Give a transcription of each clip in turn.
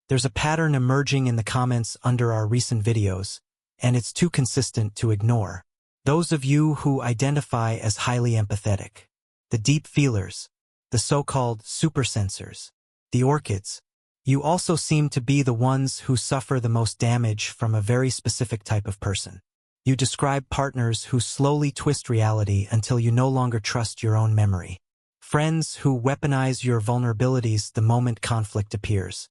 There's a pattern emerging in the comments under our recent videos, and it's too consistent to ignore. Those of you who identify as highly empathetic, the deep feelers, the so-called supersensors, the orchids, you also seem to be the ones who suffer the most damage from a very specific type of person. You describe partners who slowly twist reality until you no longer trust your own memory. Friends who weaponize your vulnerabilities the moment conflict appears.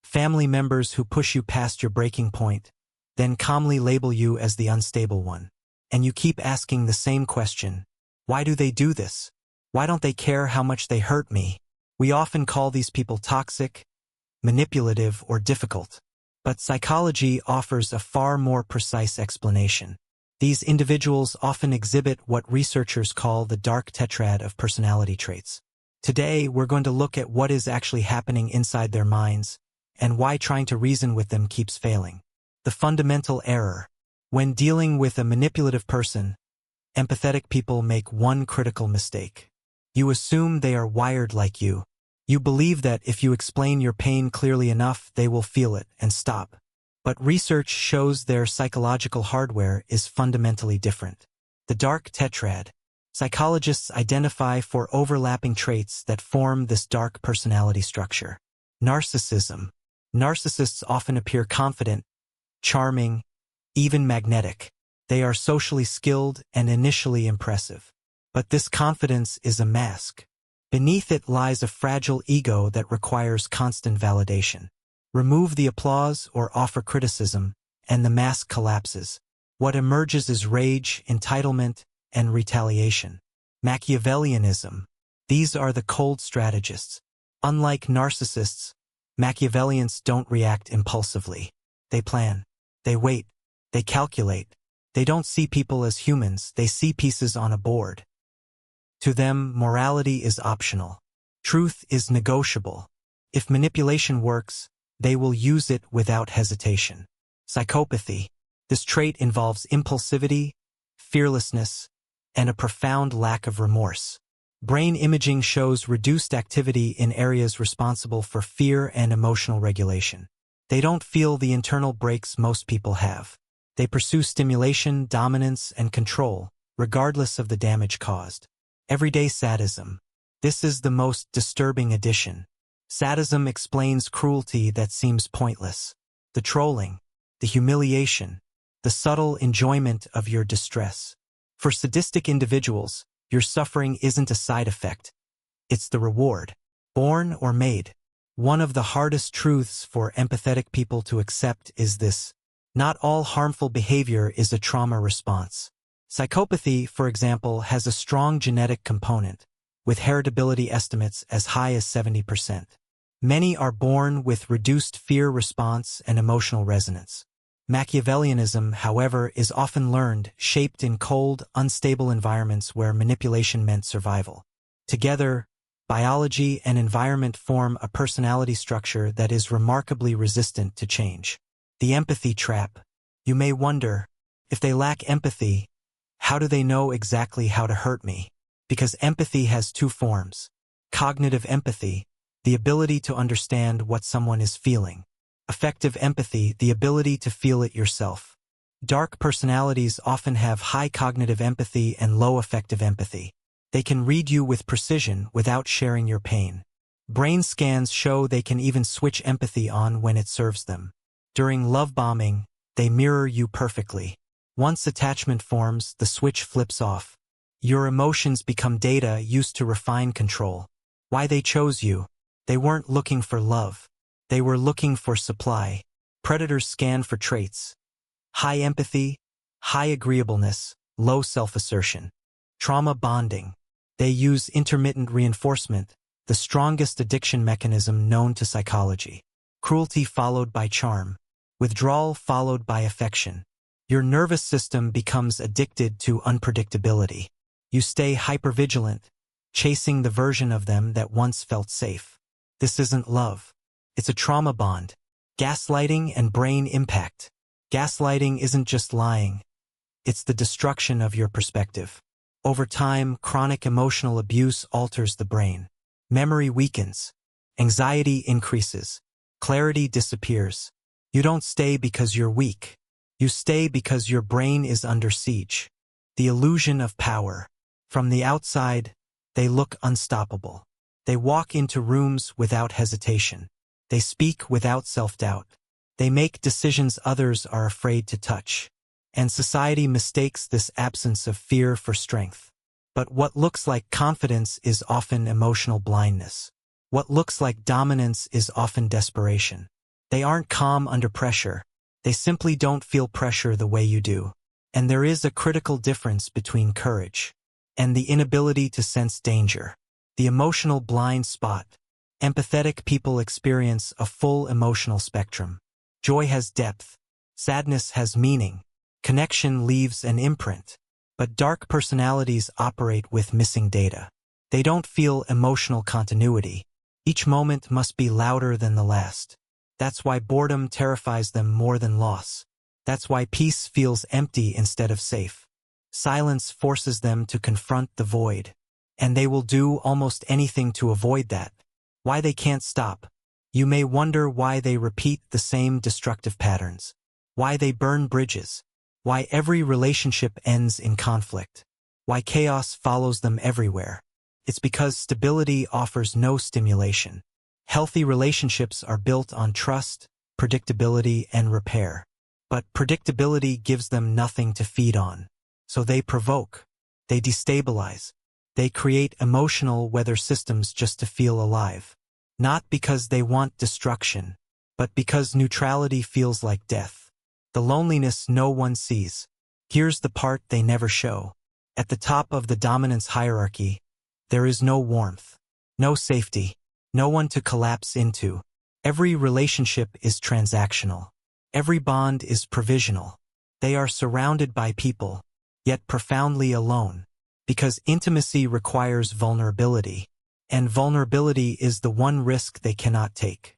Family members who push you past your breaking point, then calmly label you as the unstable one. And you keep asking the same question. Why do they do this? Why don't they care how much they hurt me? We often call these people toxic, manipulative, or difficult. But psychology offers a far more precise explanation. These individuals often exhibit what researchers call the dark tetrad of personality traits. Today, we're going to look at what is actually happening inside their minds and why trying to reason with them keeps failing. The fundamental error. When dealing with a manipulative person, empathetic people make one critical mistake. You assume they are wired like you. You believe that if you explain your pain clearly enough, they will feel it and stop. But research shows their psychological hardware is fundamentally different. The dark tetrad. Psychologists identify for overlapping traits that form this dark personality structure. Narcissism. Narcissists often appear confident, charming, even magnetic. They are socially skilled and initially impressive. But this confidence is a mask. Beneath it lies a fragile ego that requires constant validation. Remove the applause or offer criticism, and the mask collapses. What emerges is rage, entitlement, and retaliation. Machiavellianism. These are the cold strategists. Unlike narcissists, Machiavellians don't react impulsively. They plan. They wait. They calculate. They don't see people as humans, they see pieces on a board. To them, morality is optional. Truth is negotiable. If manipulation works, they will use it without hesitation. Psychopathy. This trait involves impulsivity, fearlessness, and a profound lack of remorse. Brain imaging shows reduced activity in areas responsible for fear and emotional regulation. They don't feel the internal brakes most people have. They pursue stimulation, dominance, and control, regardless of the damage caused. Everyday sadism. This is the most disturbing addition. Sadism explains cruelty that seems pointless. The trolling, the humiliation, the subtle enjoyment of your distress. For sadistic individuals, your suffering isn't a side effect. It's the reward. Born or made. One of the hardest truths for empathetic people to accept is this. Not all harmful behavior is a trauma response. Psychopathy, for example, has a strong genetic component, with heritability estimates as high as 70%. Many are born with reduced fear response and emotional resonance. Machiavellianism, however, is often learned, shaped in cold, unstable environments where manipulation meant survival. Together, biology and environment form a personality structure that is remarkably resistant to change. The empathy trap. You may wonder, if they lack empathy, how do they know exactly how to hurt me? Because empathy has two forms. Cognitive empathy, the ability to understand what someone is feeling. Affective empathy, the ability to feel it yourself. Dark personalities often have high cognitive empathy and low affective empathy. They can read you with precision without sharing your pain. Brain scans show they can even switch empathy on when it serves them. During love bombing, they mirror you perfectly. Once attachment forms, the switch flips off. Your emotions become data used to refine control. Why they chose you? They weren't looking for love. They were looking for supply. Predators scan for traits. High empathy, high agreeableness, low self-assertion. Trauma bonding. They use intermittent reinforcement, the strongest addiction mechanism known to psychology. Cruelty followed by charm. Withdrawal followed by affection. Your nervous system becomes addicted to unpredictability. You stay hypervigilant, chasing the version of them that once felt safe. This isn't love. It's a trauma bond. Gaslighting and brain impact. Gaslighting isn't just lying. It's the destruction of your perspective. Over time, chronic emotional abuse alters the brain. Memory weakens. Anxiety increases. Clarity disappears. You don't stay because you're weak. You stay because your brain is under siege. The illusion of power. From the outside, they look unstoppable. They walk into rooms without hesitation. They speak without self-doubt. They make decisions others are afraid to touch. And society mistakes this absence of fear for strength. But what looks like confidence is often emotional blindness. What looks like dominance is often desperation. They aren't calm under pressure. They simply don't feel pressure the way you do. And there is a critical difference between courage and the inability to sense danger. The emotional blind spot. Empathetic people experience a full emotional spectrum. Joy has depth. Sadness has meaning. Connection leaves an imprint. But dark personalities operate with missing data. They don't feel emotional continuity. Each moment must be louder than the last. That's why boredom terrifies them more than loss. That's why peace feels empty instead of safe. Silence forces them to confront the void. And they will do almost anything to avoid that. Why they can't stop. You may wonder why they repeat the same destructive patterns. Why they burn bridges. Why every relationship ends in conflict. Why chaos follows them everywhere. It's because stability offers no stimulation. Healthy relationships are built on trust, predictability, and repair. But predictability gives them nothing to feed on. So they provoke. They destabilize. They create emotional weather systems just to feel alive. Not because they want destruction, but because neutrality feels like death. The loneliness no one sees. Here's the part they never show. At the top of the dominance hierarchy, there is no warmth, no safety, no one to collapse into. Every relationship is transactional. Every bond is provisional. They are surrounded by people, yet profoundly alone, because intimacy requires vulnerability, and vulnerability is the one risk they cannot take.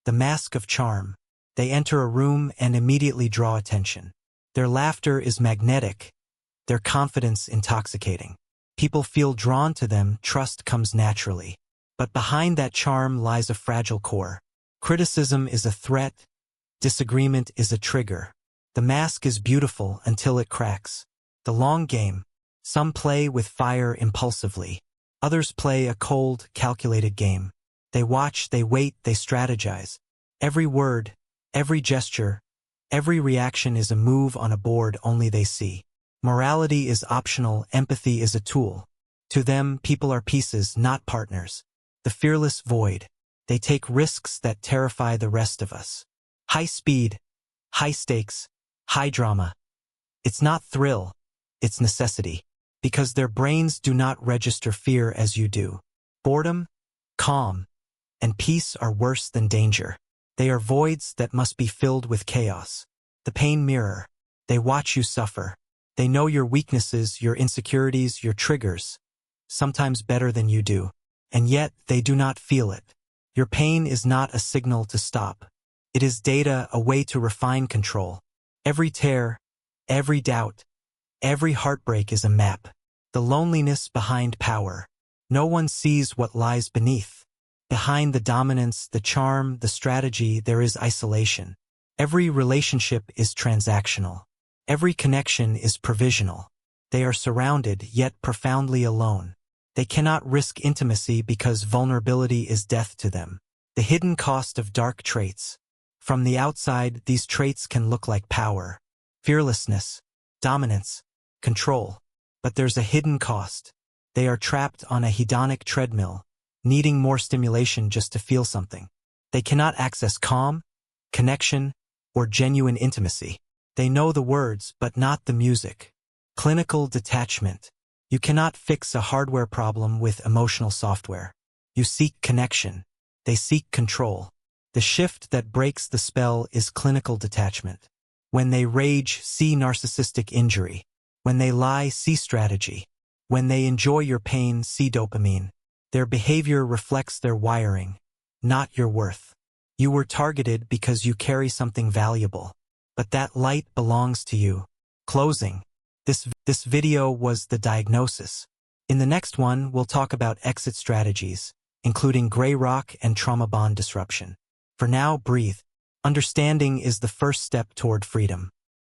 The mask of charm. They enter a room and immediately draw attention. Their laughter is magnetic, their confidence intoxicating. People feel drawn to them, trust comes naturally. But behind that charm lies a fragile core. Criticism is a threat, disagreement is a trigger. The mask is beautiful until it cracks. The long game. Some play with fire impulsively. Others play a cold, calculated game. They watch, they wait, they strategize. Every word, every gesture, every reaction is a move on a board only they see. Morality is optional, empathy is a tool. To them, people are pieces, not partners. The fearless void. They take risks that terrify the rest of us. High speed, high stakes, high drama. It's not thrill, it's necessity. Because their brains do not register fear as you do. Boredom, calm, and peace are worse than danger. They are voids that must be filled with chaos. The pain mirror. They watch you suffer. They know your weaknesses, your insecurities, your triggers, sometimes better than you do. And yet, they do not feel it. Your pain is not a signal to stop. It is data, a way to refine control. Every tear, every doubt, every heartbreak is a map. The loneliness behind power. No one sees what lies beneath. Behind the dominance, the charm, the strategy, there is isolation. Every relationship is transactional. Every connection is provisional. They are surrounded, yet profoundly alone. They cannot risk intimacy because vulnerability is death to them. The hidden cost of dark traits. From the outside, these traits can look like power, fearlessness, dominance, control. But there's a hidden cost. They are trapped on a hedonic treadmill, needing more stimulation just to feel something. They cannot access calm, connection, or genuine intimacy. They know the words, but not the music. Clinical detachment. You cannot fix a hardware problem with emotional software. You seek connection. They seek control. The shift that breaks the spell is clinical detachment. When they rage, see narcissistic injury. When they lie, see strategy. When they enjoy your pain, see dopamine. Their behavior reflects their wiring, not your worth. You were targeted because you carry something valuable. But that light belongs to you. Closing. This video was the diagnosis. In the next one, we'll talk about exit strategies, including gray rock and trauma bond disruption. For now, breathe. Understanding is the first step toward freedom.